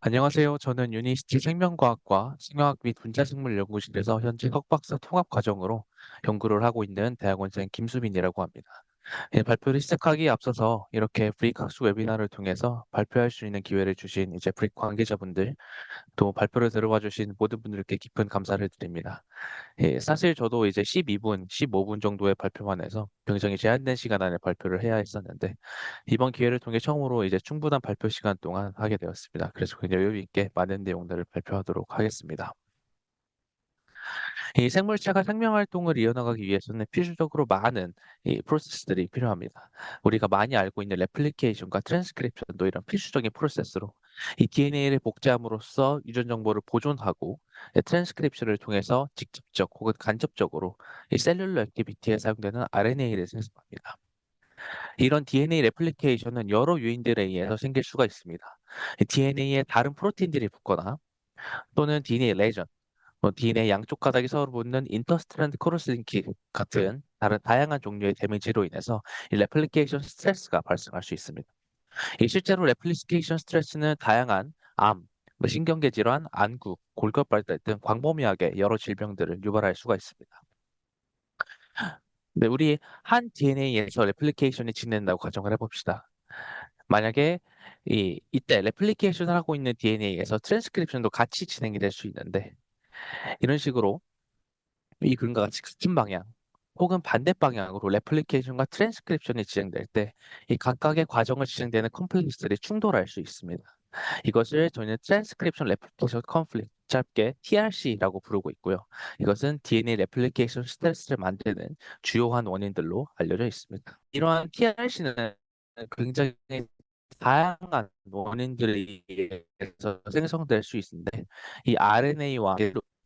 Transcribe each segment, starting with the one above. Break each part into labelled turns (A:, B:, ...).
A: 안녕하세요. 저는 유니스티 생명과학과 생명학 및 분자생물 연구실에서 현재 석박사 통합 과정으로 연구를 하고 있는 대학원생 김수빈이라고 합니다. 발표를 시작하기에 앞서서 이렇게 브릭학술 웨비나를 통해서 발표할 수 있는 기회를 주신 이제 브릭 관계자분들, 또 발표를 들어와 주신 모든 분들께 깊은 감사를 드립니다. 사실 저도 이제 12분, 15분 정도의 발표만 해서 굉장히 제한된 시간 안에 발표를 해야 했었는데 이번 기회를 통해 처음으로 이제 충분한 발표 시간 동안 하게 되었습니다. 그래서 굉장히 여유 있게 많은 내용들을 발표하도록 하겠습니다. 이 생물체가 생명 활동을 이어나가기 위해서는 필수적으로 많은 이 프로세스들이 필요합니다. 우리가 많이 알고 있는 레플리케이션과 트랜스크립션도 이런 필수적인 프로세스로 이 DNA를 복제함으로써 유전 정보를 보존하고 트랜스크립션을 통해서 직접적 혹은 간접적으로 이 셀룰러 액티비티에 사용되는 RNA를 생성합니다. 이런 DNA 레플리케이션은 여러 요인들에 의해서 생길 수가 있습니다. DNA에 다른 프로틴들이 붙거나 또는 DNA 레전, DNA 양쪽 가닥이 서로 붙는 인터스트랜드 크로스링킹 같은 다른 다양한 종류의 데미지로 인해서 이 레플리케이션 스트레스가 발생할 수 있습니다. 실제로 레플리케이션 스트레스는 다양한 암, 신경계 질환, 안구, 골격 발달 등 광범위하게 여러 질병들을 유발할 수가 있습니다. 네, 우리 한 DNA에서 레플리케이션이 진행된다고 가정을 해봅시다. 만약에 이때 레플리케이션을 하고 있는 DNA에서 트랜스크립션도 같이 진행이 될 수 있는데 이런 식으로 이 그림과 같이 같은 방향 혹은 반대 방향으로 레플리케이션과 트랜스크립션이 진행될 때 이 각각의 과정을 진행되는 컴플렉스들이 충돌할 수 있습니다. 이것을 저희는 트랜스크립션 레플리케이션 컨플릭트, 짧게 TRC라고 부르고 있고요. 이것은 DNA 레플리케이션 스트레스를 만드는 주요한 원인들로 알려져 있습니다. 이러한 TRC는 굉장히 다양한 원인들에 의해서 생성될 수 있는데 이 RNA와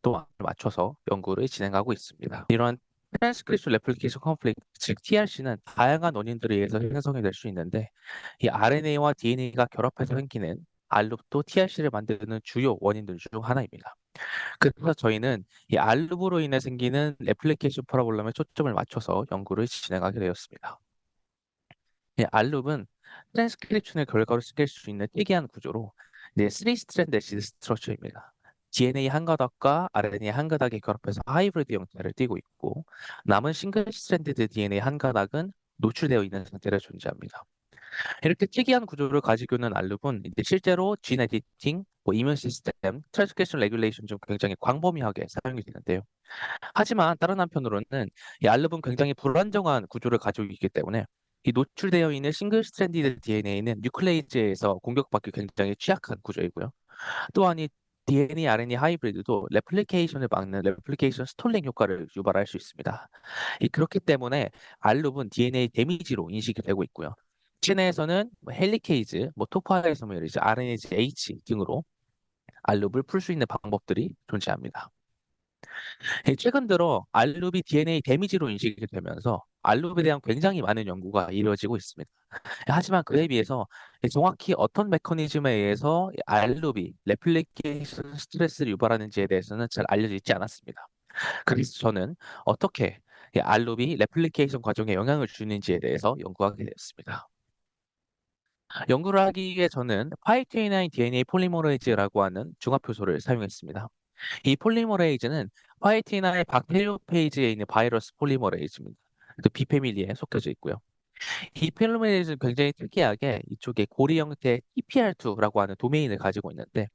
A: 또 맞춰서 연구를 진행하고 있습니다. 이러한 트랜스크립션 레플리케이션 컨플릭트, 즉 TRC는 다양한 원인들에 의해서 생성이 될 수 있는데 이 RNA와 DNA가 결합해서 생기는 알룹도 TRC를 만드는 주요 원인들 중 하나입니다. 그래서 저희는 이 알룹으로 인해 생기는 레플리케이션 프로블럼에 초점을 맞춰서 연구를 진행하게 되었습니다. 알룹은 트랜스크립션의 결과로 쓰일 수 있는 특이한 구조로 3스트랜드 애시드 스트러처입니다. DNA 한 가닥과 RNA 한 가닥이 결합해서 하이브리드 형태를 띠고 있고 남은 싱글 스트랜드드 DNA 한 가닥은 노출되어 있는 상태로 존재합니다. 이렇게 특이한 구조를 가지고 있는 알룹은 이제 실제로 진 에디팅, 이뮤 시스템, 트랜스크립션 레귤레이션 중 굉장히 광범위하게 사용이 되는데요. 하지만 다른 한편으로는 이 알룹은 굉장히 불안정한 구조를 가지고 있기 때문에 이 노출되어 있는 싱글 스트랜디드 DNA는 뉴클레이즈에서 공격받기 굉장히 취약한 구조이고요. 또한 이 DNA, RNA 하이브리드도 레플리케이션을 막는 레플리케이션 스톨링 효과를 유발할 수 있습니다. 그렇기 때문에 알룹은 DNA 데미지로 인식이 되고 있고요. 체내에서는 헬리케이즈, 토파이소메 이제 RNase H 등으로 알룹을 풀 수 있는 방법들이 존재합니다. 최근 들어 알루비 DNA 데미지로 인식이 되면서 알루비에 대한 굉장히 많은 연구가 이루어지고 있습니다. 하지만 그에 비해서 정확히 어떤 메커니즘에 의해서 알루비, 레플리케이션 스트레스를 유발하는지에 대해서는 잘 알려져 있지 않았습니다. 그래서 저는 어떻게 알루비 레플리케이션 과정에 영향을 주는지에 대해서 연구하게 되었습니다. 연구를 하기 위해 저는 529 DNA 폴리머레이즈라고 하는 중합효소를 사용했습니다. 이 폴리머레이즈는 화이트나의 박테리오페이지에 있는 바이러스 폴리머레이즈입니다. 그 비패밀리에 속해져 있고요. 이 폴리머레이즈는 굉장히 특이하게 이쪽에 고리 형태의 TPR2라고 하는 도메인을 가지고 있는데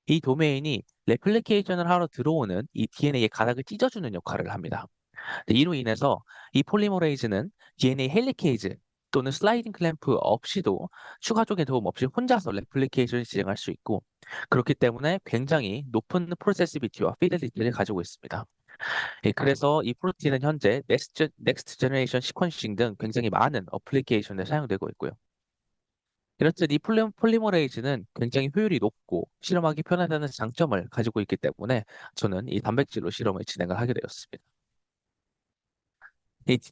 A: 이 도메인이 레플리케이션을 하러 들어오는 이 DNA의 가닥을 찢어주는 역할을 합니다. 이로 인해서 이 폴리머레이즈는 DNA 헬리케이즈 또는 슬라이딩 클램프 없이도 추가적인 도움 없이 혼자서 레플리케이션을 진행할 수 있고 그렇기 때문에 굉장히 높은 프로세시비티와 피델리티를 가지고 있습니다. 그래서 이 프로틴은 현재 넥스트 제너레이션 시퀀싱 등 굉장히 많은 어플리케이션에 사용되고 있고요. 이렇듯 이 폴리머레이즈는 굉장히 효율이 높고 실험하기 편하다는 장점을 가지고 있기 때문에 저는 이 단백질로 실험을 진행을 하게 되었습니다.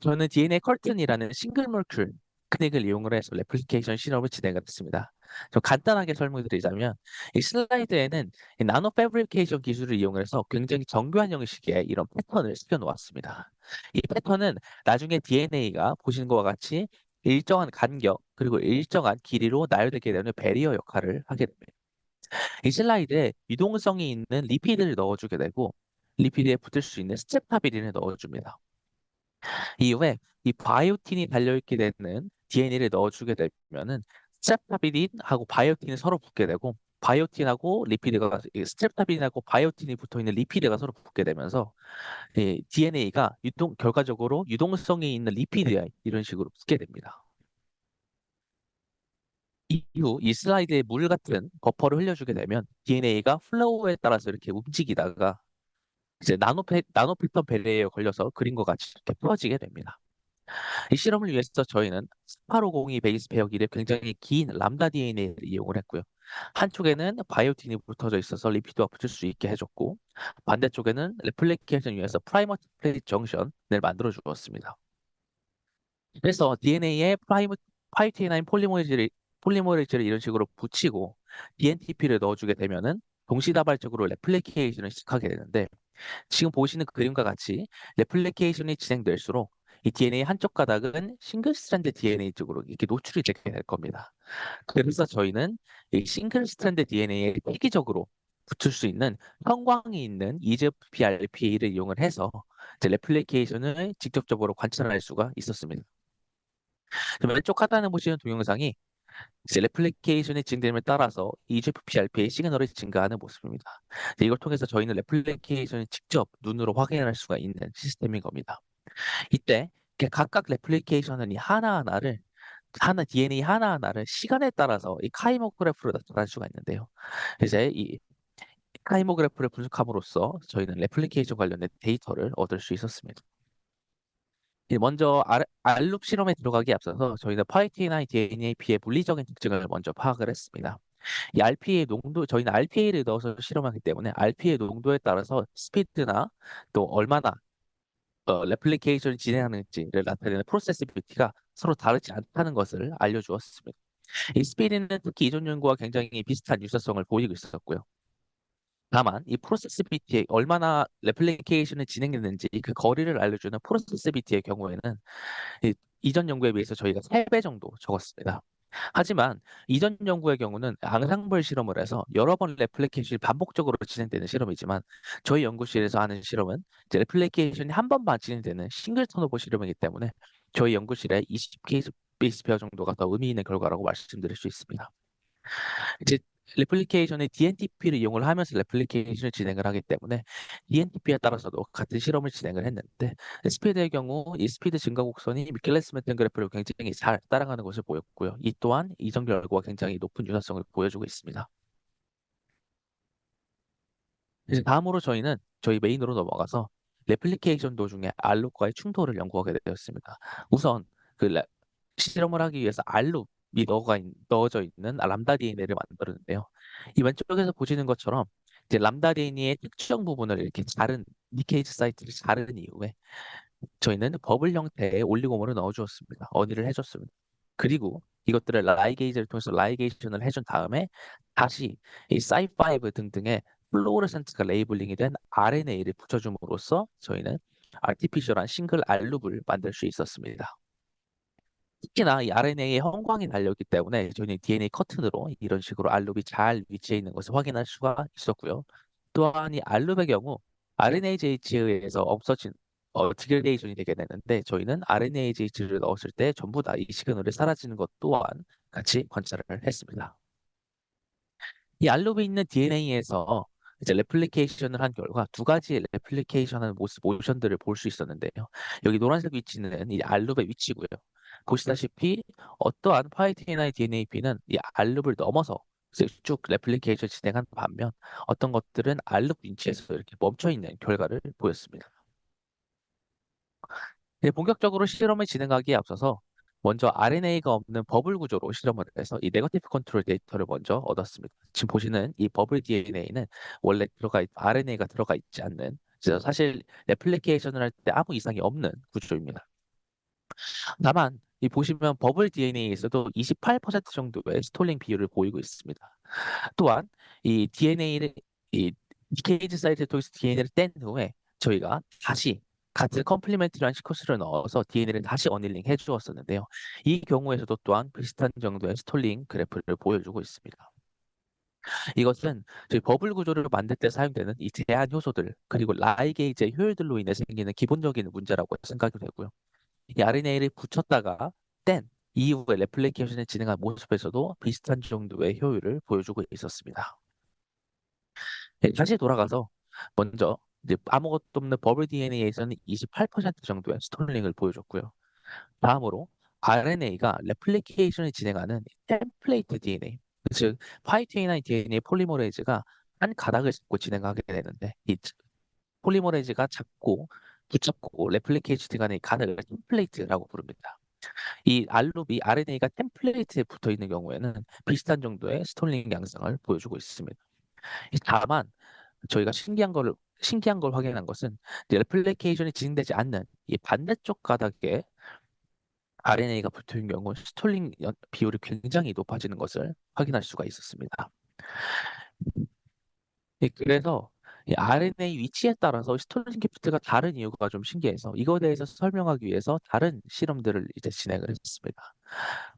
A: 저는 DNA 커튼이라는 싱글 몰큘 테크닉을 이용을 해서 레플리케이션 실험을 진행을 했습니다. 좀 간단하게 설명드리자면 이 슬라이드에는 이 나노 패브리케이션 기술을 이용해서 굉장히 정교한 형식의 이런 패턴을 시켜놓았습니다. 이 패턴은 나중에 DNA가 보시는 것과 같이 일정한 간격 그리고 일정한 길이로 나열되게 되는 배리어 역할을 하게 됩니다. 이 슬라이드에 유동성이 있는 리피드를 넣어주게 되고 리피드에 붙을 수 있는 스트랩타비린을 넣어줍니다. 이후에 이 바이오틴이 달려있게 되는 DNA를 넣어주게 되면은 스트랩타비린하고 바이오틴이 서로 붙게 되고 바이오틴하고 리피드가 이 스트랩타비린하고 바이오틴이 붙어 있는 리피드가 서로 붙게 되면서 이 DNA가 결과적으로 유동성이 있는 리피드에 이런 식으로 붙게 됩니다. 이후 이 슬라이드에 물 같은 버퍼를 흘려주게 되면 DNA가 플로우에 따라서 이렇게 움직이다가 이제 나노필터 배레에 걸려서 그림과 같이 이렇게 풀어지게 됩니다. 이 실험을 위해서 저희는 1850이 베이스 페어기를 굉장히 긴 람다 DNA를 이용을 했고요. 한쪽에는 바이오틴이 붙어져 있어서 리피드가 붙을 수 있게 해줬고 반대쪽에는 레플리케이션 위해서 프라이머 플레이트 정션을 만들어 주었습니다. 그래서 DNA에 파이오티나인 폴리머레이즈를 이런 식으로 붙이고 DNTP를 넣어주게 되면은 동시다발적으로 레플리케이션을 시작하게 되는데 지금 보시는 그 그림과 같이 레플리케이션이 진행될수록 이 DNA 한쪽 가닥은 싱글 스트랜드 DNA 쪽으로 이렇게 노출이 되게 될 겁니다. 그래서 저희는 이 싱글 스트랜드 DNA에 획기적으로 붙을 수 있는 형광이 있는 EGFPRP를 이용을 해서 이제 레플리케이션을 직접적으로 관찰할 수가 있었습니다. 그럼 왼쪽 하단에 보시는 동영상이 이제 레플리케이션이 진행됨에 따라서 EGFPRP의 시그널이 증가하는 모습입니다. 이걸 통해서 저희는 레플리케이션을 직접 눈으로 확인할 수가 있는 시스템인 겁니다. 이때 이렇게 각각 레플리케이션은 이 DNA 하나하나를 시간에 따라서 이 카이모그래프로 나타낼 수가 있는데요. 이제 이 카이모그래프를 분석함으로써 저희는 레플리케이션 관련된 데이터를 얻을 수 있었습니다. 먼저 알룹 실험에 들어가기 앞서서 저희는 파이티나 DNAP의 물리적인 특징을 먼저 파악을 했습니다. 이 RPA 농도, 저희는 RPA를 넣어서 실험하기 때문에 RPA 농도에 따라서 스피드나 또 얼마나 레플리케이션을 진행하는지를 나타내는 프로세스 뷰티가 서로 다르지 않다는 것을 알려주었습니다. 이 스피드는 특히 이전 연구와 굉장히 비슷한 유사성을 보이고 있었고요. 다만 이 프로세스 뷰티에 얼마나 레플리케이션이 진행됐는지 그 거리를 알려주는 프로세스 뷰티의 경우에는 이전 연구에 비해서 저희가 3배 정도 적었습니다. 하지만 이전 연구의 경우는 앙상블 실험을 해서 여러 번 레플리케이션이 반복적으로 진행되는 실험이지만 저희 연구실에서 하는 실험은 이제 레플리케이션이 한 번만 진행되는 싱글 턴오버 실험이기 때문에 저희 연구실에 20케이스 베이스 페어 정도가 더 의미 있는 결과라고 말씀드릴 수 있습니다. 이제 레플리케이션의 DNTP를 이용을 하면서 레플리케이션을 진행을 하기 때문에 DNTP에 따라서도 같은 실험을 진행을 했는데 스피드의 경우 이 스피드 증가 곡선이 미켈레스 멘텐 그래프를 굉장히 잘 따라가는 것을 보였고요. 이 또한 이전 결과와 굉장히 높은 유사성을 보여주고 있습니다. 이제 다음으로 저희는 저희 메인으로 넘어가서 레플리케이션 도중에 알록과의 충돌을 연구하게 되었습니다. 우선 그 실험을 하기 위해서 알룹이 넣어져 있는 람다 DNA를 만들었는데요. 이 왼쪽에서 보시는 것처럼 이제 람다 DNA의 특정 부분을 이렇게 니케이즈 사이트를 자른 이후에 저희는 버블 형태의 올리고모를 넣어주었습니다. 어디를 해줬습니다. 그리고 이것들을 라이게이즈를 통해서 라이게이션을 해준 다음에 다시 이 사이5 등등의 플로어센트가 레이블링이 된 RNA를 붙여줌으로써 저희는 아티피셜한 싱글 알룹을 만들 수 있었습니다. 특히나 이 RNA에 형광이 달려있기 때문에 저희는 DNA 커튼으로 이런 식으로 알룹이 잘 위치해 있는 것을 확인할 수가 있었고요. 또한 이 알룹의 경우 RNAJH에 의해서 없어진 디그레데이션이 되게 되는데 저희는 RNAJH를 넣었을 때 전부 다 이 시그널이 사라지는 것 또한 같이 관찰을 했습니다. 이 알롭에 있는 DNA에서 이제 레플리케이션을 한 결과 두 가지 레플리케이션하는 모션들을 볼 수 있었는데요. 여기 노란색 위치는 이 알롭의 위치고요. 보시다시피 어떠한 파이트나 DNAP는 이 알롭을 넘어서 이제 쭉 레플리케이션 진행한 반면 어떤 것들은 알롭 위치에서 이렇게 멈춰 있는 결과를 보였습니다. 이제 본격적으로 실험을 진행하기에 앞서서 먼저 RNA가 없는 버블 구조로 실험을 해서 이 네거티브 컨트롤 데이터를 먼저 얻었습니다. 지금 보시는 이 버블 DNA는 원래 RNA가 들어가 있지 않는 그래서 사실 레플리케이션을 할 때 아무 이상이 없는 구조입니다. 다만 이 보시면 버블 DNA에서도 28% 정도의 스톨링 비율을 보이고 있습니다. 또한 이 DNA를 이 디케이지 사이트를 통해서 DNA를 뗀 후에 저희가 다시 같은 컴플리멘트리한 시퀀스를 넣어서 DNA를 다시 어닐링 해주었었는데요. 이 경우에서도 또한 비슷한 정도의 스톨링 그래프를 보여주고 있습니다. 이것은 저희 버블 구조를 만들 때 사용되는 이 제한 효소들, 그리고 라이게이즈의 효율들로 인해 생기는 기본적인 문제라고 생각이 되고요. 이 RNA를 붙였다가 뗀 이후에 레플리케이션을 진행한 모습에서도 비슷한 정도의 효율을 보여주고 있었습니다. 네, 다시 돌아가서 먼저 이제 아무것도 없는 버블 DNA에서는 28% 정도의 스톨링을 보여줬고요. 다음으로 RNA가 레플리케이션을 진행하는 템플레이트 DNA, 즉 529 DNA 폴리머레이즈가 한 가닥을 잡고 진행하게 되는데 이 폴리머레이즈가 잡고 붙잡고 레플리케이션 진행하는 이 가닥을 템플레이트라고 부릅니다. 이 알룹이 RNA가 템플레이트에 붙어 있는 경우에는 비슷한 정도의 스톨링 양상을 보여주고 있습니다. 다만 저희가 신기한 걸 확인한 것은 이제 레플리케이션이 진행되지 않는 이 반대쪽 가닥에 RNA가 붙어 있는 경우 스톨링 비율이 굉장히 높아지는 것을 확인할 수가 있었습니다. 그래서 이 RNA 위치에 따라서 스톨링 기프트가 다른 이유가 좀 신기해서 이거에 대해서 설명하기 위해서 다른 실험들을 이제 진행을 했습니다.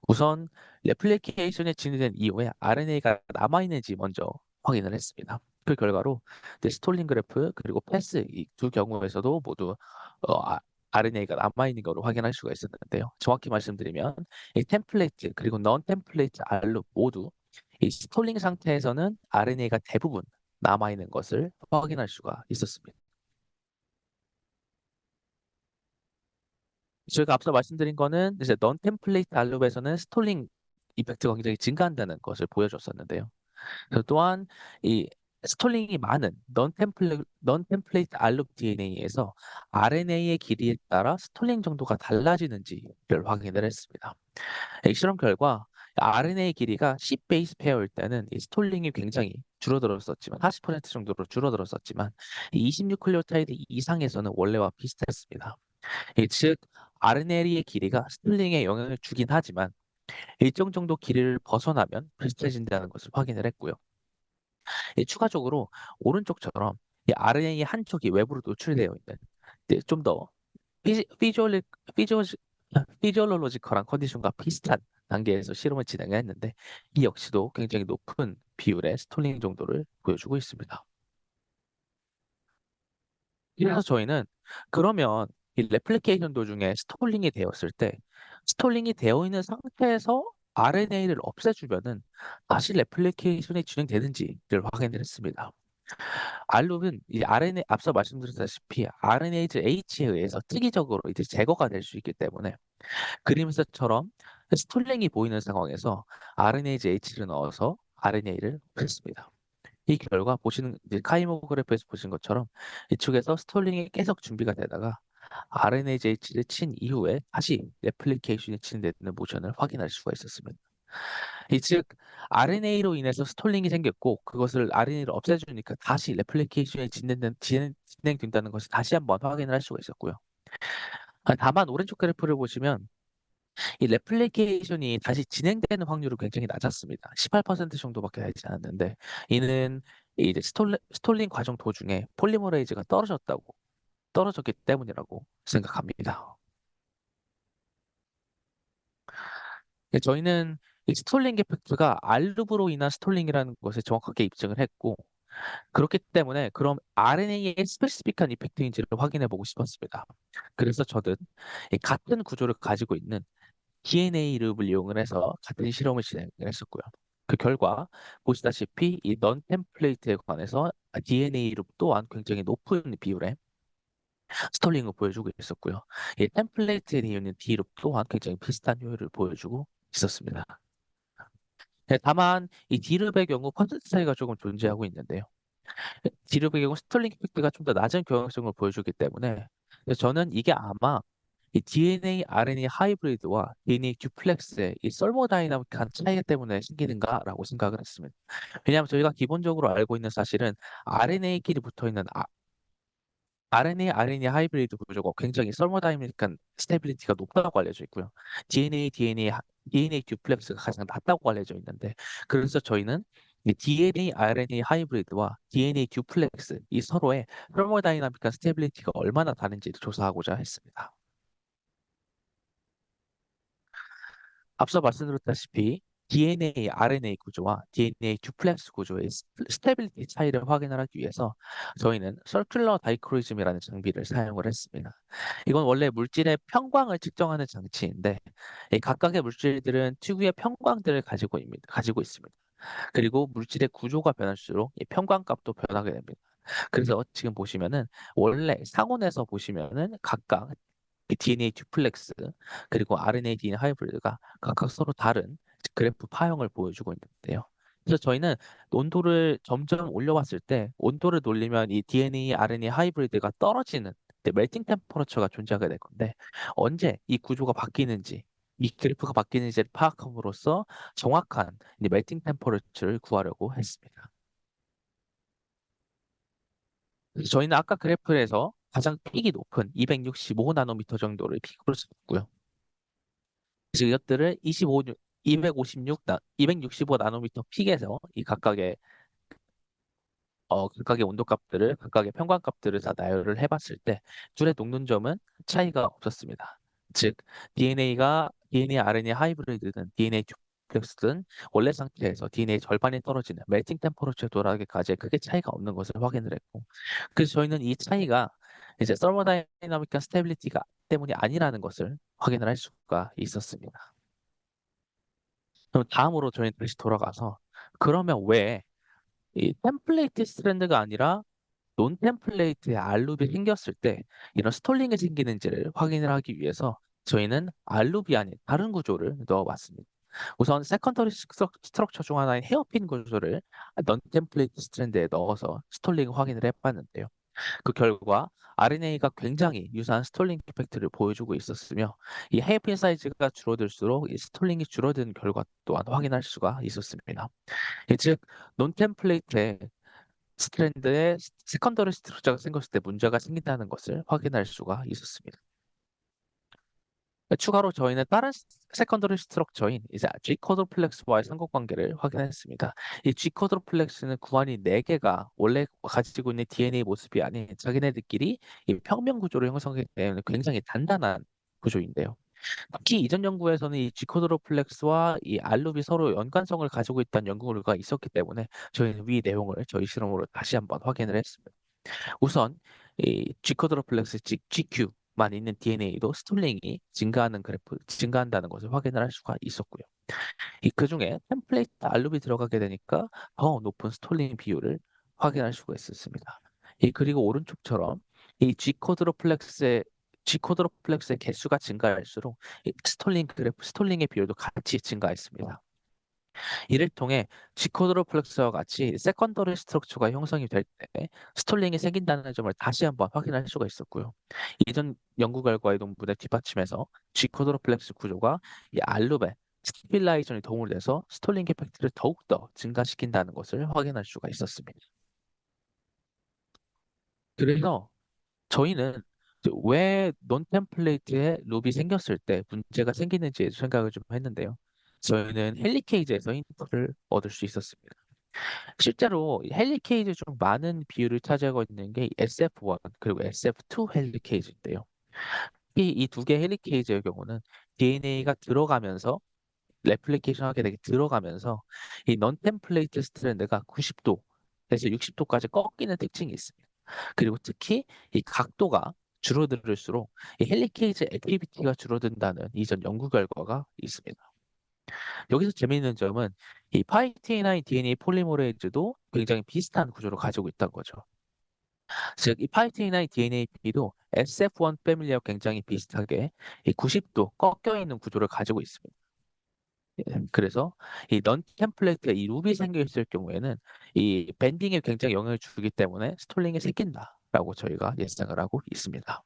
A: 우선 레플리케이션이 진행된 이후에 RNA가 남아있는지 먼저 확인을 했습니다. 그 결과로 이제 스톨링 그래프 그리고 패스 이 두 경우에서도 모두 RNA가 남아있는 것으로 확인할 수가 있었는데요. 정확히 말씀드리면 이 템플레이트 그리고 넌 템플레이트 알룹 모두 이 스톨링 상태에서는 RNA가 대부분 남아있는 것을 확인할 수가 있었습니다. 저희가 앞서 말씀드린 거는 이제 넌 템플레이트 알룹에서는 스톨링 이펙트가 굉장히 증가한다는 것을 보여줬었는데요. 또한 이 스톨링이 많은 넌 템플레이트 알룹 DNA에서 RNA의 길이에 따라 스톨링 정도가 달라지는지를 확인을 했습니다. 이 실험 결과 RNA 길이가 10 베이스 페어일 때는 이 스톨링이 굉장히 줄어들었었지만 40% 정도로 줄어들었었지만 26 클리오타이드 이상에서는 원래와 비슷했습니다. 즉 RNA의 길이가 스톨링에 영향을 주긴 하지만 일정 정도 길이를 벗어나면 비슷해진다는 것을 확인을 했고요. 추가적으로 오른쪽처럼 이 RNA 한쪽이 외부로 노출되어 있는 좀더 피지올리, 피지오, 피지올로지컬한 컨디션과 비슷한 단계에서 실험을 진행했는데 이 역시도 굉장히 높은 비율의 스톨링 정도를 보여주고 있습니다. 그래서 저희는 그러면 이 레플리케이션 도중에 스톨링이 되었을 때 스톨링이 되어 있는 상태에서 RNA를 없애주면은 다시 레플리케이션이 진행되는지를 확인을 했습니다. 알룹은 이 RNA 앞서 말씀드렸다시피 RNase H에 의해서 특이적으로 이제 제거가 될 수 있기 때문에 그림에서처럼 스톨링이 보이는 상황에서 RNase H를 넣어서 RNA를 없앴습니다. 이 결과 보시는 이제 카이모그래프에서 보신 것처럼 이쪽에서 스톨링이 계속 준비가 되다가 RNase H를 친 이후에 다시 레플리케이션이 진행되는 모션을 확인할 수가 있었습니다. 즉 RNA로 인해서 스톨링이 생겼고 그것을 RNA를 없애주니까 다시 레플리케이션이 진행된다는 것을 다시 한번 확인을 할 수가 있었고요. 다만 오른쪽 그래프를 보시면 이 레플리케이션이 다시 진행되는 확률은 굉장히 낮았습니다. 18% 정도밖에 되지 않았는데 이는 이제 스톨링 과정 도중에 폴리머레이즈가 떨어졌기 때문이라고 생각합니다. 저희는 이 스톨링 이펙트가 알루브로 인한 스톨링이라는 것을 정확하게 입증을 했고 그렇기 때문에 그럼 RNA의 스페시픽한 이펙트인지를 확인해 보고 싶었습니다. 그래서 저는 이 같은 구조를 가지고 있는 DNA 룹을 이용을 해서 같은 실험을 진행을 했었고요. 그 결과 보시다시피 이 넌 템플레이트에 관해서 DNA 룹 또한 굉장히 높은 비율의 스톨링을 보여주고 있었고요. 이 템플레이트에 있는 D 룹 또한 굉장히 비슷한 효율을 보여주고 있었습니다. 네, 다만 이 D 룹의 경우 퍼센트 차이가 조금 존재하고 있는데요. D룹의 경우 스톨링 이펙트가 좀 더 낮은 경향성을 보여주기 때문에 그래서 저는 이게 아마 이 DNA, RNA 하이브리드와 DNA 듀플렉스의 이 설모다이나믹한 차이 때문에 생기는가라고 생각을 했습니다. 왜냐하면 저희가 기본적으로 알고 있는 사실은 RNA끼리 붙어 있는 RNA, RNA 하이브리드 구조가 굉장히 설모다이나믹한 스테빌리티가 높다고 알려져 있고요. DNA 듀플렉스가 가장 낮다고 알려져 있는데 그래서 저희는 이 DNA, RNA 하이브리드와 DNA 듀플렉스 이 서로의 설모다이나믹한 스테빌리티가 얼마나 다른지를 조사하고자 했습니다. 앞서 말씀드렸다시피 DNA, RNA 구조와 DNA 듀플렉스 구조의 스테빌리티 차이를 확인을 하기 위해서 저희는 서큘러 다이크로이즘이라는 장비를 사용을 했습니다. 이건 원래 물질의 평광을 측정하는 장치인데 이 각각의 물질들은 특유의 평광들을 가지고 있습니다. 그리고 물질의 구조가 변할수록 이 평광값도 변하게 됩니다. 그래서 지금 보시면은 원래 상온에서 보시면은 각각 DNA 듀플렉스 그리고 RNA DNA 하이브리드가 각각 서로 다른 그래프 파형을 보여주고 있는데요. 그래서 저희는 온도를 점점 올려왔을 때 온도를 올리면 이 DNA, RNA 하이브리드가 떨어지는 멜팅 템퍼러처가 존재하게 될 건데 언제 이 구조가 바뀌는지 이 그래프가 바뀌는지를 파악함으로써 정확한 이 멜팅 템퍼러처를 구하려고 했습니다. 그래서 저희는 아까 그래프에서 가장 픽이 높은 265 나노미터 정도를 픽으로 잡고요. 그래서 이것들을 265 나노미터 픽에서 이 각각의 온도 값들을 각각의 평관 값들을 다 나열을 해봤을 때 둘의 녹는 점은 차이가 없었습니다. 즉 DNA RNA 하이브리드든 DNA 듀플렉스든 원래 상태에서 DNA 절반이 떨어지는 멜팅 템퍼러처에 도달하기까지 크게 차이가 없는 것을 확인을 했고 그래서 저희는 이 차이가 이제 서머다이나믹한 스테빌리티가 때문이 아니라는 것을 확인을 할 수가 있었습니다. 그럼 다음으로 저희는 다시 돌아가서 그러면 왜 이 템플레이트 스트랜드가 아니라 논 템플레이트의 알룹이 생겼을 때 이런 스톨링이 생기는지를 확인을 하기 위해서 저희는 알룹이 아닌 다른 구조를 넣어봤습니다. 우선 세컨더리 스트럭처 중 하나인 헤어핀 구조를 논 템플레이트 스트랜드에 넣어서 스톨링 확인을 해봤는데요. 그 결과 RNA가 굉장히 유사한 스톨링 이펙트를 보여주고 있었으며 이 헤어핀 사이즈가 줄어들수록 이 스톨링이 줄어드는 결과 또한 확인할 수가 있었습니다. 즉, 논템플레이트의 스트랜드에 세컨더리 스트럭처가 생겼을 때 문제가 생긴다는 것을 확인할 수가 있었습니다. 추가로 저희는 다른 세컨더리 스트럭처인 이제 G쿼드플렉스와의 상관관계를 확인했습니다. 이 G쿼드플렉스는 구간이 4개가 원래 가지고 있는 DNA 모습이 아닌 자기네들끼리 이 평면 구조를 형성하기 때문에 굉장히 단단한 구조인데요. 특히 이전 연구에서는 이 G쿼드플렉스와 이 알룹이 서로 연관성을 가지고 있다는 연구 결과가 있었기 때문에 저희는 위 내용을 저희 실험으로 다시 한번 확인을 했습니다. 우선 이 G쿼드플렉스 즉 GQ만 있는 DNA도 스톨링이 증가한다는 것을 확인을 할 수가 있었고요. 이 그중에 템플레이트 알룹이 들어가게 되니까 더 높은 스톨링 비율을 확인할 수가 있었습니다. 그리고 오른쪽처럼 이 G쿼드로플렉스의 개수가 증가할수록 이 스톨링의 비율도 같이 증가했습니다. 이를 통해 G쿼드로플렉스와 같이 세컨더리 스트럭처가 형성이 될 때 스톨링이 생긴다는 점을 다시 한번 확인할 수가 있었고요. 이전 연구 결과의 논문에 뒷받침해서 G쿼드로플렉스 구조가 이 알룹의 스테빌라이전에 도움을 돼서 스톨링 이펙트를 더욱더 증가시킨다는 것을 확인할 수가 있었습니다. 그래서 저희는 이제 왜 논템플레이트에 룹이 생겼을 때 문제가 생기는지에 생각을 좀 했는데요. 저희는 헬리케이즈에서 힌트를 얻을 수 있었습니다. 실제로 헬리케이즈 중 많은 비율을 차지하고 있는 게 SF1 그리고 SF2 헬리케이즈인데요. 이 두 개의 헬리케이즈의 경우는 DNA가 들어가면서 레플리케이션 하게 되게 들어가면서 이 non-template 스트랜드가 90도에서 60도까지 꺾이는 특징이 있습니다. 그리고 특히 이 각도가 줄어들수록 이 헬리케이즈 액티비티가 줄어든다는 이전 연구 결과가 있습니다. 여기서 재미있는 점은 이 파이TNI DNA 폴리머레이즈도 굉장히 비슷한 구조를 가지고 있다는 거죠. 즉, 이 파이TNI DNAP도 SF1 패밀리와 굉장히 비슷하게 이 90도 꺾여 있는 구조를 가지고 있습니다. 그래서 이 넌 템플레이트에 이 룹이 생겨 있을 경우에는 이 밴딩에 굉장히 영향을 주기 때문에 스톨링이 생긴다라고 저희가 예상을 하고 있습니다.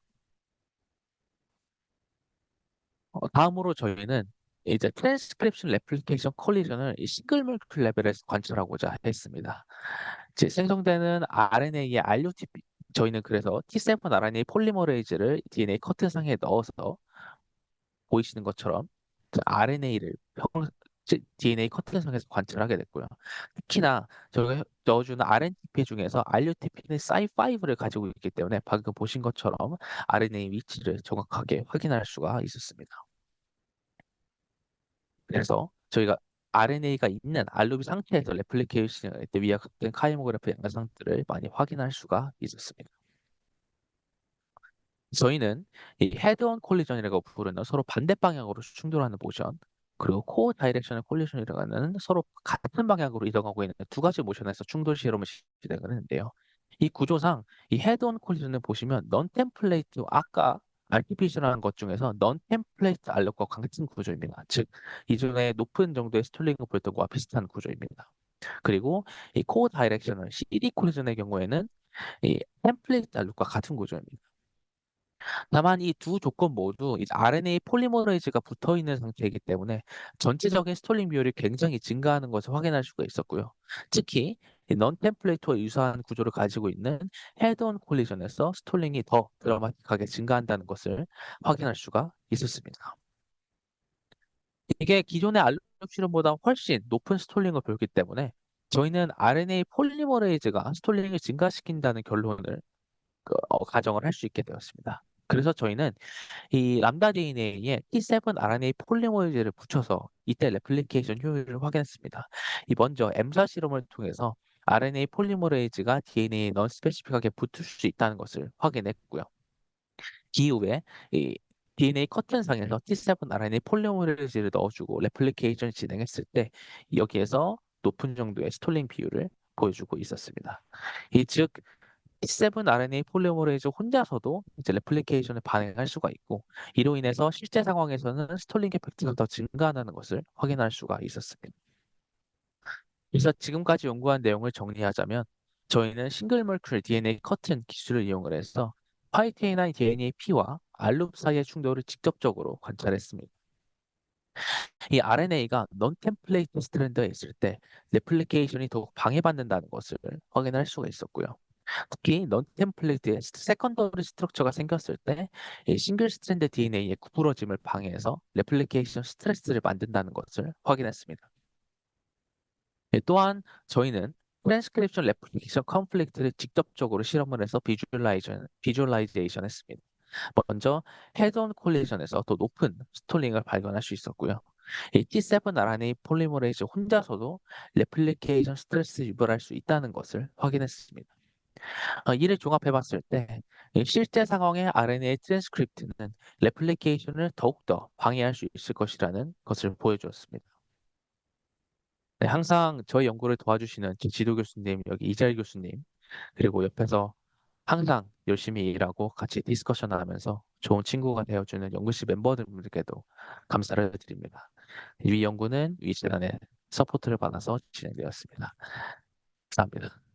A: 다음으로 저희는 이제 트랜스크립션 레플리케이션 콜리전을 이 싱글 몰큐 레벨에서 관찰하고자 했습니다. 이제 생성되는 RNA의 RUTP 저희는 그래서 T7 RNA 폴리머레이즈를 DNA 커트상에 넣어서 보이시는 것처럼 RNA를 DNA 커트상에서 관찰하게 됐고요. 특히나 저희가 넣어주는 RNTP 중에서 RUTP는 Cy5를 가지고 있기 때문에 방금 보신 것처럼 RNA 위치를 정확하게 확인할 수가 있었습니다. 그래서 저희가 RNA가 있는 알루미 상태에서 레플리케이션을 때 위와 같은 카이모그래프 양상들을 많이 확인할 수가 있었습니다. 저희는 이 헤드온 콜리전이라고 부르는 서로 반대 방향으로 충돌하는 모션, 그리고 코어 다이렉셔널 콜리전이라고 하는 서로 같은 방향으로 이동하고 있는 두 가지 모션에서 충돌 실험을 진행을 했는데요. 이 구조상 이 헤드온 콜리전을 보시면 넌 템플레이트 아까 RTPC라는 것 중에서 넌 템플레이트 알력과 같은 구조입니다. 즉 이전에 높은 정도의 스톨링을 보였던 것과 비슷한 구조입니다. 그리고 이 코어 다이렉셔널 CD 콜리전의 경우에는 이 템플레이트 알력과 같은 구조입니다. 다만 이 두 조건 모두 이제 RNA 폴리머레이즈가 붙어 있는 상태이기 때문에 전체적인 스톨링 비율이 굉장히 증가하는 것을 확인할 수가 있었고요. 특히 넌 템플레이트와 유사한 구조를 가지고 있는 헤드온 콜리전에서 스톨링이 더 드라마틱하게 증가한다는 것을 확인할 수가 있었습니다. 이게 기존의 알루미늄 실험보다 훨씬 높은 스톨링을 보였기 때문에 저희는 RNA 폴리머레이즈가 스톨링을 증가시킨다는 결론을 가정을 할 수 있게 되었습니다. 그래서 저희는 이 람다 DNA에 T7 RNA 폴리머리즈를 붙여서 이때 레플리케이션 효율을 확인했습니다. 이 먼저 M사 실험을 통해서 RNA 폴리머레이즈가 DNA에 넌 스페시픽하게 붙을 수 있다는 것을 확인했고요. 이후에 이 DNA 커튼상에서 T7 RNA 폴리머레이즈를 넣어주고 레플리케이션을 진행했을 때 여기에서 높은 정도의 스톨링 비율을 보여주고 있었습니다. 즉 T7 RNA 폴리머레이즈 혼자서도 이제 레플리케이션을 반응할 수가 있고 이로 인해서 실제 상황에서는 스톨링 에펙트가 더 증가하는 것을 확인할 수가 있었습니다. 그래서 지금까지 연구한 내용을 정리하자면 저희는 싱글 멀큐럴 DNA 커튼 기술을 이용을 해서 화이트ANI DNA P와 알룹 사이의 충돌을 직접적으로 관찰했습니다. 이 RNA가 넌 템플레이트 스트랜드에 있을 때 레플리케이션이 더욱 방해받는다는 것을 확인할 수가 있었고요. 특히 넌 템플레이트의 세컨더리 스트럭처가 생겼을 때 이 싱글 스트랜드 DNA의 구부러짐을 방해해서 레플리케이션 스트레스를 만든다는 것을 확인했습니다. 또한 저희는 트랜스크립션 레플리케이션 컨플릭트를 직접적으로 실험을 해서 비주얼라이제이션 했습니다. 먼저 헤드온 콜리전에서 더 높은 스톨링을 발견할 수 있었고요. 이 T7 RNA 폴리머레이즈 혼자서도 레플리케이션 스트레스를 유발할 수 있다는 것을 확인했습니다. 이를 종합해 봤을 때 실제 상황의 RNA 트랜스크립트는 레플리케이션을 더욱더 방해할 수 있을 것이라는 것을 보여주었습니다. 네, 항상 저희 연구를 도와주시는 제 지도 교수님, 여기 이자일 교수님, 그리고 옆에서 항상 열심히 일하고 같이 디스커션을 하면서 좋은 친구가 되어주는 연구실 멤버들께도 감사를 드립니다. 이 연구는 위 재단의 서포트를 받아서 진행되었습니다. 감사합니다.